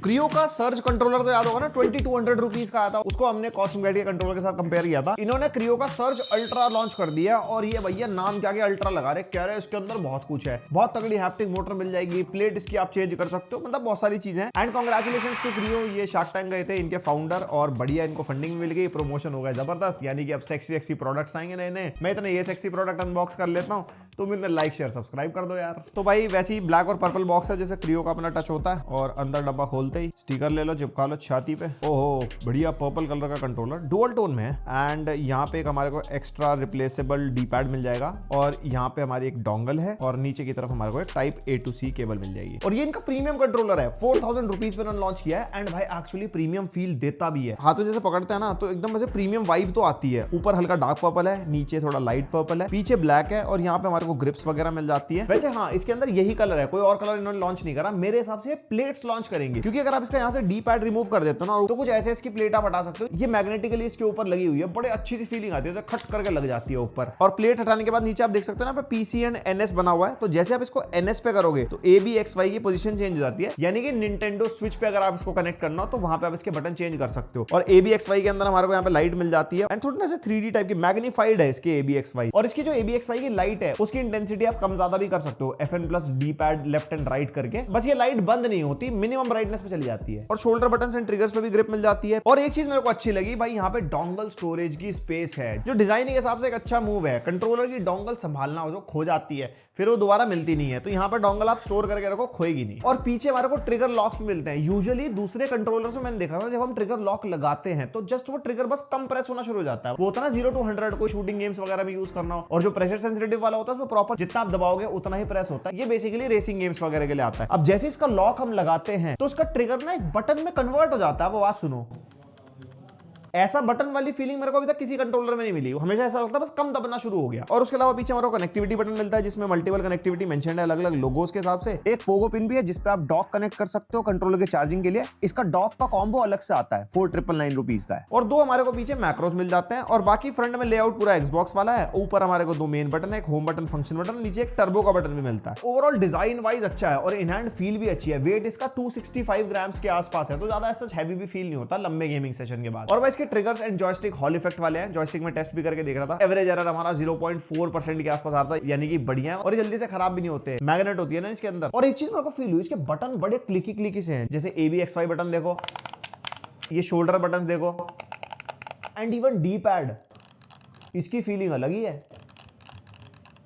Creo का surge controller तो याद होगा ना, 2200 रुपीज का आया था। उसको हमने कॉस्म गाइड के कंट्रोलर के साथ कंपेयर किया था। इन्होंने क्रियो का सर्ज अल्ट्रा लॉन्च कर दिया और ये भैया नाम क्या क्या अल्ट्रा लगा रहे, कह रहे इसके अंदर बहुत कुछ है, बहुत तगड़ी हैप्टिक मोटर मिल जाएगी, प्लेट इसकी आप चेंज कर सकते हो, मतलब बहुत सारी चीजें हैं। एंड कांग्रेचुलेशंस टू क्रियो, ये शार्क टैंक गए थे इनके फाउंडर और बढ़िया इनको फंडिंग मिल गई, प्रमोशन हो गया जबरदस्त। यानी कि अब सेक्सी सेक्सी प्रोडक्ट्स आएंगे नए नए। मैं इतने ये सेक्सी प्रोडक्ट अनबॉक्स कर लेता हूँ, तुम इन्हें लाइक शेयर सब्सक्राइब कर दो यार। तो भाई वैसे ही ब्लैक और पर्पल बॉक्स है जैसे क्रियो का अपना टच होता है, और अंदर डब्बा खोलते ही स्टिकर ले लो, चिपका लो छाती पे। ओहो बढ़िया पर्पल कलर का कंट्रोलर, डुअल टोन में है। एंड यहाँ पे एक हमारे को एक्स्ट्रा रिप्लेसेबल डी पैड मिल जाएगा, और यहाँ पे हमारी एक डोंगल है, और नीचे की तरफ हमारे को एक type A to C cable मिल जाएगी। और ये इनका प्रीमियम कंट्रोलर है, 4000 रुपीज पे लॉन्च किया है। एंड भाई एक्चुअली प्रीमियम फील देता भी है, हाथों जैसे पकड़ते हैं ना तो एकदम ऐसे प्रीमियम वाइब तो आती है। ऊपर हल्का डार्क पर्पल है, नीचे थोड़ा लाइट पर्पल है, पीछे ब्लैक है, और यहाँ पे हमारे को ग्रिप्स वगैरह मिल जाती है। वैसे हाँ, इसके अंदर यही कलर है, कोई और कलर इन्होंने लॉन्च नहीं करा। मेरे हिसाब से प्लेट्स लॉन्च करेंगे, क्योंकि अगर आप इसका यहाँ से डी पैड रिमूव कर देते हो ना, तो कुछ ऐसे इसकी प्लेट आप हटा सकते हो। ये मैग्नेटिकली इसके ऊपर लगी हुई है, बड़े अच्छी सी फीलिंग आती है, जैसे खट करके लग जाती है ऊपर। और प्लेट हटाने के बाद नीचे आप देख सकते हो ना PC एंड NS बना हुआ है, तो जैसे आप इसको NS पे करोगे तो ABXY की पोजीशन चेंज हो जाती है। यानी कि निंटेंडो स्विच पे अगर आप इसको कनेक्ट करना हो तो वहां पे आप इसके बटन चेंज कर सकते हो। और ABXY के अंदर हमारे को यहाँ पे लाइट मिल जाती है, एंड थोड़ी ना 3D टाइप की मैग्नीफाइड है इसके ABXY। और इसकी जो ABXY की लाइट है उसकी इंटेंसिटी आप कम ज्यादा भी कर सकते हो, FN plus D pad left and right करके। बस ये लाइट बंद नहीं होती, मिनिमम ब्राइटनेस पे चली जाती है। और शोल्डर बटन एंड ट्रिगर्स पे भी ग्रिप मिल जाती है। और एक चीज मेरे को अच्छी लगी भाई, यहाँ पे डोंगल स्टोरेज की स्पेस है, जो डिजाइन के हिसाब से एक अच्छा मूव है। कंट्रोलर की डोंगल संभालना हो, जो खो जाती है फिर वो दोबारा मिलती नहीं है, तो यहाँ पर डोंगल आप स्टोर करके रखो, खोएगी नहीं। और पीछे हमारे को ट्रिगर लॉक्स मिलते हैं। यूजुअली दूसरे कंट्रोलर्स में मैंने देखा था, जब हम ट्रिगर लॉक लगाते हैं तो जस्ट वो ट्रिगर बस कम प्रेस होना शुरू हो जाता है। वो होता है ना 0 to 100, कोई शूटिंग गेम्स वगैरह में यूज करना हो, और जो प्रेशर सेंसिटिव वाला होता है उसमें प्रॉपर जितना आप दबाओगे उतना ही प्रेस होता है। ये बेसिकली रेसिंग गेम्स वगैरह के लिए आता है। अब जैसे इसका लॉक हम लगाते हैं तो उसका ट्रिगर ना एक बटन में कन्वर्ट हो जाता है। वो आवाज सुनो, ऐसा बटन वाली फीलिंग मेरे को अभी तक किसी कंट्रोलर में नहीं मिली। हमेशा ऐसा लगता है बस कम दबना शुरू हो गया। और उसके अलावा पीछे हमारे को कनेक्टिविटी बटन मिलता है, जिसमें मल्टीपल कनेक्टिविटी मेंशन है अलग अलग लोगोस के हिसाब से। एक पोगो पिन भी है जिसपे आप डॉक कनेक्ट कर सकते हो कंट्रोलर के चार्जिंग के लिए। इसका डॉक का कॉम्बो अलग से आता है, 4999 रुपीज का है। और दो हमारे को पीछे मैक्रोस मिल जाते हैं, और बाकी फ्रंट में लेआउट पूरा Xbox वाला है। ऊपर हमारे को दो मेन बटन है, एक होम बटन, फंक्शन बटन, नीचे एक टर्बो का बटन भी मिलता है। ओवरऑल डिजाइन वाइज अच्छा है, और इन हैंड फील भी अच्छी है। वेट इसका 265 ग्राम्स के आसपास है, तो ज्यादा ऐसा हैवी भी फील नहीं होता लंबे गेमिंग सेशन के बाद। और इसके triggers and joystick hall effect वाले हैं। जॉयस्टिक में टेस्ट भी करके देख रहा था, एवरेज एरर हमारा 0.4% के आसपास आ रहा था, यानी कि बढ़िया है। और ये जल्दी से खराब भी नहीं होते, मैग्नेट होती है ना इसके अंदर। और एक चीज मेरे को फील हुई, इसके बटन बड़े क्लिकी क्लिकी से हैं, जैसे ABXY बटन देखो, ये शोल्डर बटन देखो, एंड इवन डी पैड, इसकी फीलिंग अलग ही है।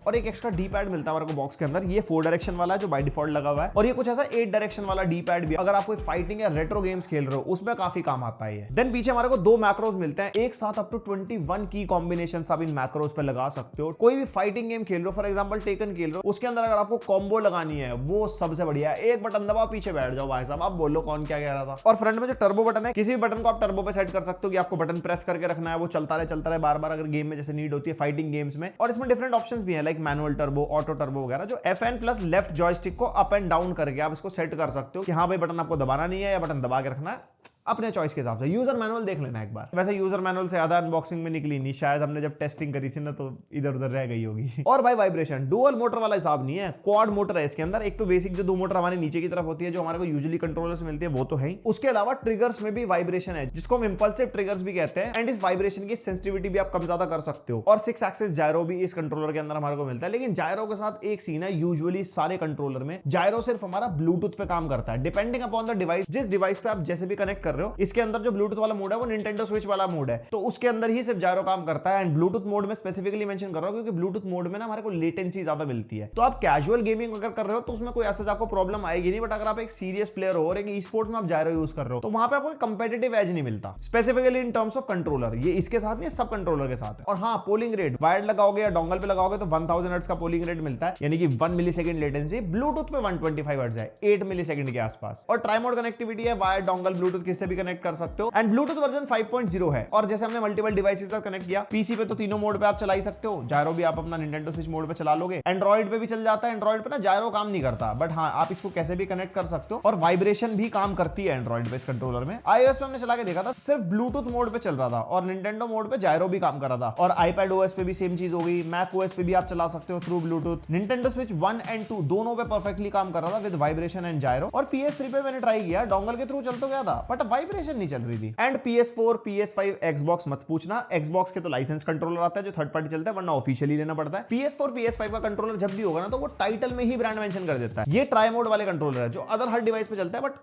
और एक एक्स्ट्रा डी पैड मिलता है हमारे को बॉक्स के अंदर। ये 4 डायरेक्शन वाला है जो बाय डिफॉल्ट लगा हुआ है, और ये कुछ ऐसा 8 डायरेक्शन वाला डी पैड भी, अगर आप कोई फाइटिंग या रेट्रो गेम्स खेल रहे हो उसमें काफी काम आता है। देन पीछे हमारे को 2 मैक्रोस मिलते हैं, एक साथ अप टू 21 की कॉम्बिनेशन आप इन मैक्रोस पे लगा सकते हो। कोई भी फाइटिंग गेम खेल रहे हो, फॉर एग्जाम्पल टेकन खेल रहे हो, उसके अंदर अगर आपको कॉम्बो लगानी है वो सबसे बढ़िया है। एक बटन दबा पीछे बैठ जाओ भाई साहब, आप बोलो कौन क्या कह रहा था। और फ्रंट में जो टर्बो बटन है, किसी भी बटन को आप टर्बो पे सेट कर सकते हो कि आपको बटन प्रेस करके रखना है, वो चलता रहे बार बार, अगर गेम में जैसे नीड होती है फाइटिंग गेम्स में। और इसमें डिफरेंट ऑप्शंस भी हैं, like manual turbo, auto turbo वगैरह, जो FN प्लस लेफ्ट जॉयस्टिक को अप एंड डाउन करके आप इसको सेट कर सकते हो कि हाँ भाई बटन आपको दबाना नहीं है या बटन दबा के रखना है, अपने चॉइस के हिसाब से। यूजर मैनुअल देख लेना एक बार। वैसे यूजर मैनुअल से ज्यादा अनबॉक्सिंग में निकली नहीं, शायद हमने जब टेस्टिंग करी थी ना तो इधर उधर रह गई होगी। और भाई वाइब्रेशन डुअल मोटर वाला हिसाब नहीं है, क्वाड मोटर है इसके अंदर। एक तो बेसिक जो 2 मोटर हमारे नीचे की तरफ होती है, जो हमारे को यूजुअली कंट्रोलर से मिलती है, वो तो है ही। उसके अलावा ट्रिगर्स में भी वाइब्रेशन है, जिसको हम इंपल्सिव ट्रिगर्स भी कहते हैं। एंड इस वाइब्रेशन की सेंसिटिविटी भी आप कम ज्यादा कर सकते हो। और 6 एक्सिस जायरो भी इस कंट्रोलर के अंदर हमारे को मिलता है। लेकिन जायरो के साथ एक सीन है, यूजुअली सारे कंट्रोलर में जायरो सिर्फ हमारा ब्लूटूथ पे काम करता है, डिपेंडिंग अपॉन द डिवाइस। जिस डिवाइस पे आप जैसे भी कनेक्ट कर रहे हो, इसके अंदर जो ब्लूटूथ वाला मोड है वो निंटेंडो स्विच वाला मोड है, तो उसके अंदर ही सिर्फ जायरो काम करता है। एंड ब्लूटूथ मोड में स्पेसिफिकली मेंशन कर रहा हूं, क्योंकि ब्लूटूथ मोड में ना हमारे को लेटेंसी ज्यादा मिलती है। तो आप कैजुअल गेमिंग अगर कर रहे हो तो उसमें कोई ऐसा आपको प्रॉब्लम आएगी नहीं। बट अगर आप एक सीरियस प्लेयर हो और एक ई-स्पोर्ट्स में आप जायरो यूज कर रहे हो, तो वहां पे आपको कंपेटिटिव एज नहीं मिलता, specifically in terms of controller. ये इसके साथ नहीं, सब कंट्रोलर के साथ है। और हाँ, पोलिंग रेट वायर्ड लगाओगे या डोंगल पे लगाओगे तो 1000 हर्ट्ज का पोलिंग रेट मिलता है, यानी कि 1 मिलीसेकंड लेटेंसी। ब्लूटूथ पे 125 हर्ट्ज है, 8 मिलीसेकंड के आसपास। और ट्राई मोड कनेक्टिविटी है, वायर्ड, डोंगल, ब्लूटूथ, किससे से भी कनेक्ट कर सकते हो एंड ब्लूटूथ वर्जन 5.0 है। और जैसे हमने मल्टीपल डिवाइसेस से कनेक्ट किया, पीसी पे तो तीनों मोड पे आप चला ही सकते हो, जायरो भी आप अपना निंटेंडो स्विच मोड पे चला लोगे, एंड्रॉइड पे भी चल जाता है। एंड्रॉइड पे ना जायरो काम नहीं करता, बट हाँ आप इसको कैसे भी कनेक्ट कर सकते हो और वाइब्रेशन भी काम करती है एंड्रॉइड पे इस कंट्रोलर में। iOS पे हमने चला के देखा था, सिर्फ ब्लूटूथ मोड पे चल रहा था और निंटेंडो मोड पे जायरो भी काम कर रहा था। और iPad OS पे भी सेम चीज हो गई, मैक OS पे भी आप चला सकते हो through Bluetooth. Nintendo switch 1 and 2 दोनों पे परफेक्टली काम कर रहा था विद वाइब्रेशन एंड जायरो। और PS3 पे मैंने ट्राई किया, डोंगल के थ्रू चल तो गया था बट वाइब्रेशन नहीं चल रही थी। एंड PS4, PS5, Xbox मत पूछना, Xbox के तो लाइसेंस कंट्रोलर आता है जो थर्ड पार्टी चलता है, वरना ऑफिशियली लेना पड़ता है। PS4, PS5 का कंट्रोलर जब भी होगा ना तो वो टाइटल में ही ब्रांड मेंशन कर देता है। ये ट्राई मोड वाले कंट्रोलर है जो अदर हर डिवाइस पे चलता है बट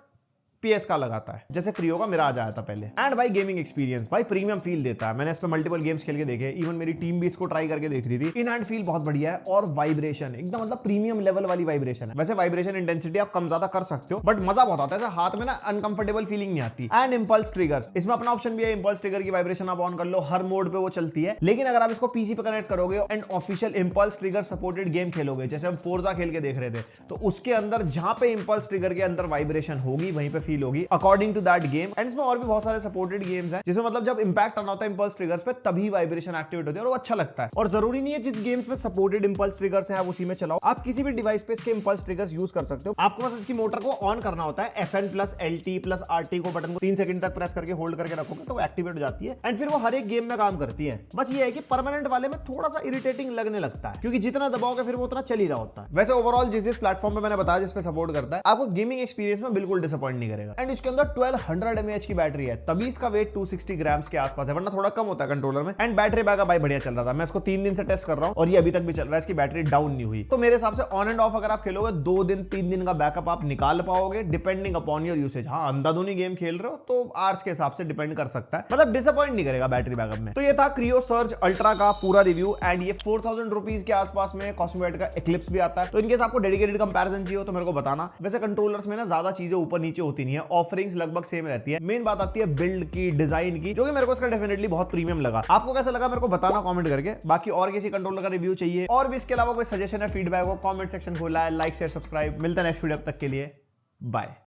PS का लगाता है, जैसे क्रियो का मेरा आ जाया था पहले। एंड भाई गेमिंग एक्सपीरियंस भाई प्रीमियम फील देता है। मैंने इस पे मल्टीपल गेम्स खेल के देखे, इवन मेरी टीम भी इसको ट्राई करके देख रही थी। इन हैंड फील बहुत बढ़िया है और वाइब्रेशन एकदम मतलब प्रीमियम लेवल वाली वाइब्रेशन है। वैसे वाइब्रेशन इंटेंसिटी आप कम ज्यादा कर सकते हो बट मजा बहुत आता है, हाथ में ना अनकंफर्टेबल फीलिंग नहीं आती। एंड इंपल्स ट्रिगर्स, इसमें अपना ऑप्शन भी है, इंपल्स ट्रिगर की वाइब्रेशन आप ऑन कर लो, हर मोड पे वो चलती है। लेकिन अगर आप इसको पीसी पे कनेक्ट करोगे and official impulse trigger supported game खेलोगे, जैसे हम फोर्जा खेल के देख रहे थे, तो उसके अंदर जहां पे इंपल्स ट्रिगर के अंदर वाइब्रेशन होगी वहीं पे फील होगी according to that game. And इसमें और भी बहुत सारे सपोर्टेड गेम्स हैं जिसमें मतलब जब इंपैक्ट आना होता है इंपल्स ट्रिगर्स पे तभी वाइब्रेशन एक्टिवेट होती है और वो अच्छा लगता है। और जरूरी नहीं है जिस गेम्स में सपोर्टेड इंपल्स ट्रिगर्स हैं आप उसी में चलाओ, आप किसी भी डिवाइस पे इसके इंपल्स ट्रिगर्स यूज कर सकते हो। आपको बस इसकी मोटर को ऑन करना होता है, FN+LT+RT को बटन को 3 सेकंड तक प्रेस करके होल्ड करके रखोगे तो वो एक्टिवेट हो जाती है एंड फिर वो हर एक गेम में काम करती है। बस ये है कि परमानेंट वाले में थोड़ा सा इरिटेटिंग लगने लगता है क्योंकि जितना दबाओगे फिर वो उतना चल ही रहा होता है। वैसे ओवरऑल जिस प्लेटफॉर्म पे मैंने बताया जिस पे सपोर्ट करता है, आपको गेमिंग एक्सपीरियंस में बिल्कुल डिसअपॉइंट नहीं करेगा। एंड इसके अंदर 1200 mAh की बैटरी है, तभी इसका वेट 260 ग्राम्स के आसपास है, वरना थोड़ा कम होता है कंट्रोलर में। एंड बैटरी बैकअप भाई बढ़िया चल रहा था, मैं इसको 3 दिन से टेस्ट कर रहा हूं और ये अभी तक भी चल रहा है, इसकी बैटरी डाउन नहीं हुई। तो मेरे हिसाब से ऑन एंड ऑफ अगर आप खेलोगे 2 दिन 3 दिन का बैकअप आप निकाल पाओगे डिपेंडिंग अपॉन योर यूसेज। हाँ अंधाधुनी गेम खेल रहे हो तो आवर्स के हिसाब से डिपेंड कर सकता है, मतलब डिसअपॉइंट नहीं करेगा बैटरी बैकअप में। तो ये था क्रियो सर्ज अल्ट्रा का पूरा रिव्यू एंड ये 4000 रुपीज के आसपास में कॉस्मोवेट का इक्लिप्स भी आता है। तो इनकेस आपको डेडिकेटेड कंपैरिजन चाहिए हो तो मेरे को बताना। वैसे कंट्रोलर्स में ना ज्यादा चीजें ऊपर नीचे होती नहीं है, ऑफरिंग्स लगभग सेम रहती है। मेन बात आती है बिल्ड की, डिजाइन की, जो कि मेरे को इसका डेफिनेटली बहुत प्रीमियम लगा। आपको कैसा लगा मेरे को बताना कमेंट करके। बाकी और किसी कंट्रोलर का रिव्यू चाहिए और भी इसके अलावा कोई सजेशन है, फीडबैक हो, कमेंट सेक्शन खोला है। लाइक शेयर सब्सक्राइब, मिलता है नेक्स्ट वीडियो, तक के लिए बाय।